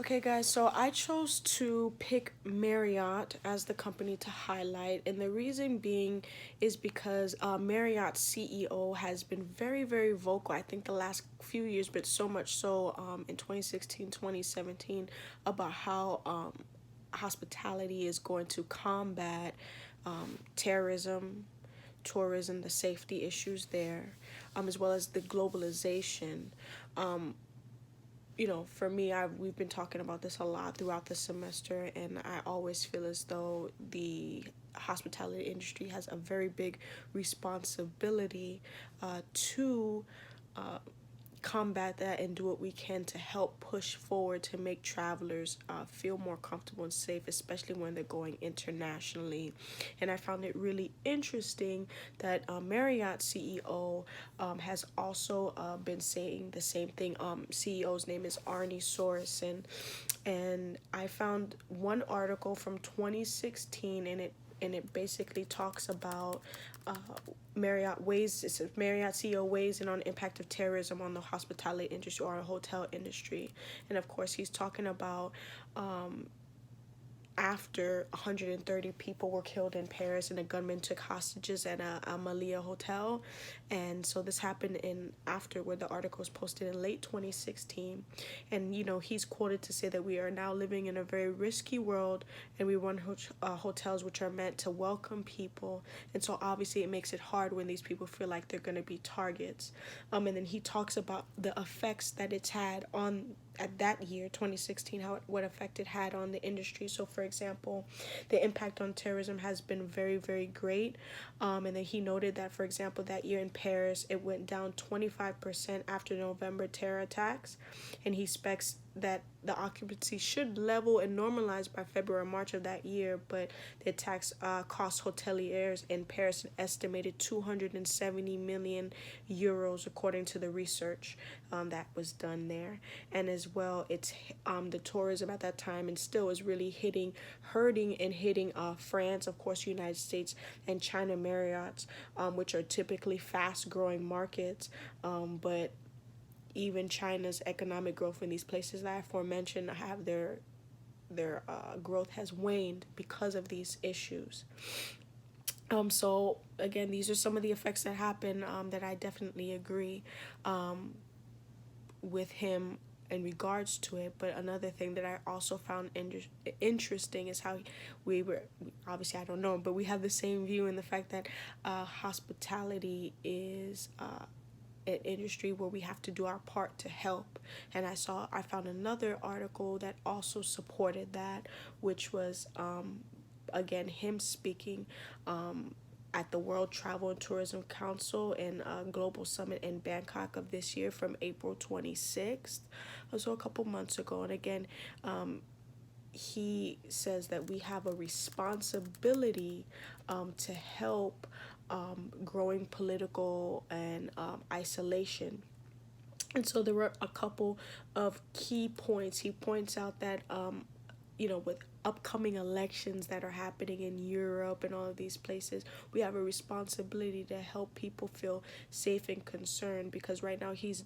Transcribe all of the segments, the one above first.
Okay, guys, so I chose to pick Marriott as the company to highlight, and the reason being is because Marriott's CEO has been very, very vocal, I think, the last few years, but so much so in 2016, 2017, about how hospitality is going to combat terrorism, tourism, the safety issues there, as well as the globalization. For me, we've been talking about this a lot throughout the semester, and I always feel as though the hospitality industry has a very big responsibility to combat that and do what we can to help push forward to make travelers feel more comfortable and safe, especially when they're going internationally. And I found it really interesting that Marriott CEO has also been saying the same thing. CEO's name is Arne Sorensen, and I found one article from 2016, and it basically talks about uh, Marriott weighs. It says Marriott CEO weighs in on the impact of terrorism on the hospitality industry or hotel industry, and of course he's talking about after 130 people were killed in Paris and a gunman took hostages at a Malia hotel. And so this happened in after where the article was posted in late 2016. And he's quoted to say that we are now living in a very risky world, and we run hotels which are meant to welcome people. And so obviously it makes it hard when these people feel like they're going to be targets. And then he talks about the effects that it's had on at that year 2016, what effect it had on the industry. So for example, the impact on terrorism has been very, very great. And then he noted that, for example, that year in Paris it went down 25% after November terror attacks, and he expects that the occupancy should level and normalize by February or March of that year. But the attacks cost hoteliers in Paris an estimated 270 million euros, according to the research that was done there. And as well, it's the tourism at that time and still is really hurting and hitting France, of course, United States, and China Marriott's, which are typically fast-growing markets, but even China's economic growth in these places that I aforementioned have their growth has waned because of these issues. So again, these are some of the effects that happen that I definitely agree with him in regards to it. But another thing that I also found interesting is how we were, obviously I don't know, but we have the same view in the fact that hospitality is an industry where we have to do our part to help. And I found another article that also supported that, which was again him speaking at the World Travel and Tourism Council and Global Summit in Bangkok of this year from April 26th, so a couple months ago. And again, he says that we have a responsibility to help growing political and isolation. And so there were a couple of key points. He points out that, with upcoming elections that are happening in Europe and all of these places, we have a responsibility to help people feel safe and concerned, because right now he's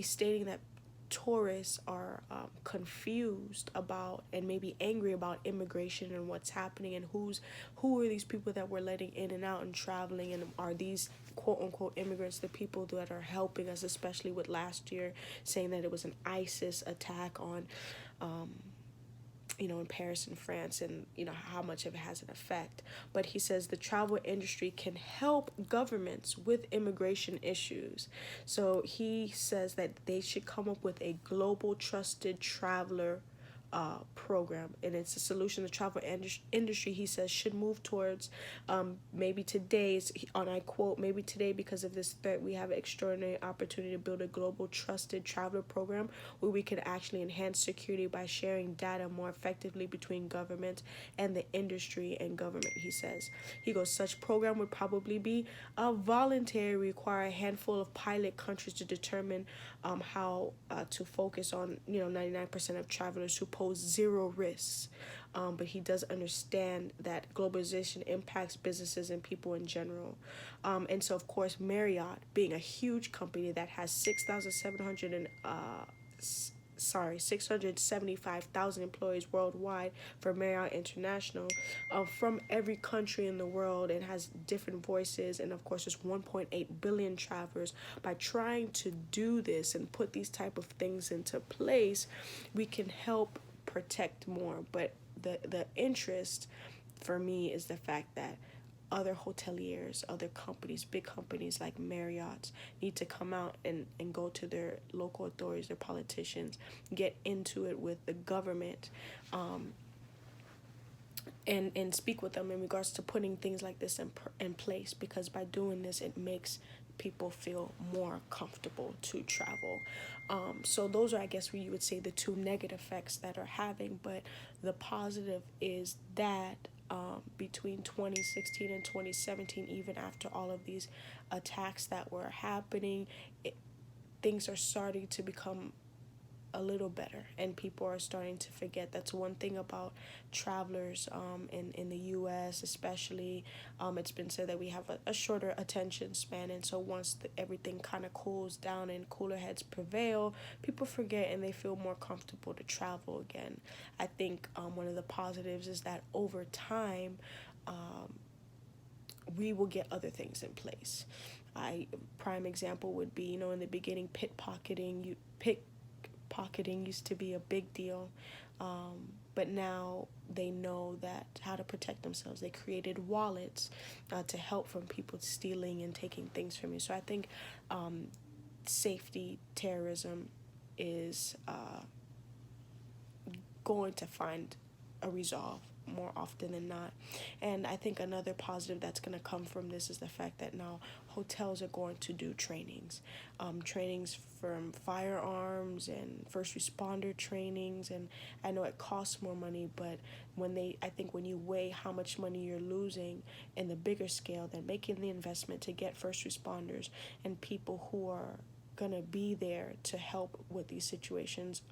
stating that tourists are confused about and maybe angry about immigration and what's happening, and who are these people that we're letting in and out and traveling, and are these quote unquote immigrants the people that are helping us, especially with last year saying that it was an ISIS attack on in Paris and France, and how much of it has an effect. But he says the travel industry can help governments with immigration issues. So he says that they should come up with a global trusted traveler program, and it's a solution the travel industry, he says, should move towards. Maybe today's, and I quote, maybe today, because of this threat, we have an extraordinary opportunity to build a global trusted traveler program where we can actually enhance security by sharing data more effectively between government and the industry and government, he says. He goes, such program would probably be voluntary, require a handful of pilot countries to determine how to focus on 99% of travelers who pose zero risks. But he does understand that globalization impacts businesses and people in general. And so, of course, Marriott, being a huge company that has 6,700 675,000 employees worldwide for Marriott International, from every country in the world, and has different voices, and of course there's 1.8 billion travelers. By trying to do this and put these type of things into place, we can help protect more. But the interest for me is the fact that other hoteliers, other companies, big companies like Marriott's, need to come out and go to their local authorities, their politicians, get into it with the government, and speak with them in regards to putting things like this in place, because by doing this, it makes people feel more comfortable to travel. So those are, I guess, what you would say the two negative effects that are having. But the positive is that between 2016 and 2017, even after all of these attacks that were happening, things are starting to become a little better, and people are starting to forget. That's one thing about travelers in the US especially. It's been said that we have a shorter attention span, and so once everything kind of cools down and cooler heads prevail, people forget and they feel more comfortable to travel again. I think one of the positives is that over time, we will get other things in place. Prime example would be, in the beginning, pickpocketing used to be a big deal, but now they know that how to protect themselves. They created wallets to help from people stealing and taking things from you. So I think safety terrorism is going to find a resolve more often than not. And I think another positive that's going to come from this is the fact that now hotels are going to do trainings from firearms and first responder trainings. And I know it costs more money, but I think when you weigh how much money you're losing in the bigger scale, than making the investment to get first responders and people who are going to be there to help with these situations,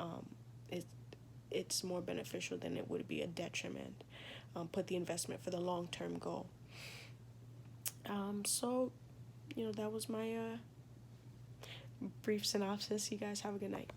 it's more beneficial than it would be a detriment. Put the investment for the long-term goal. So, that was my brief synopsis. You guys have a good night.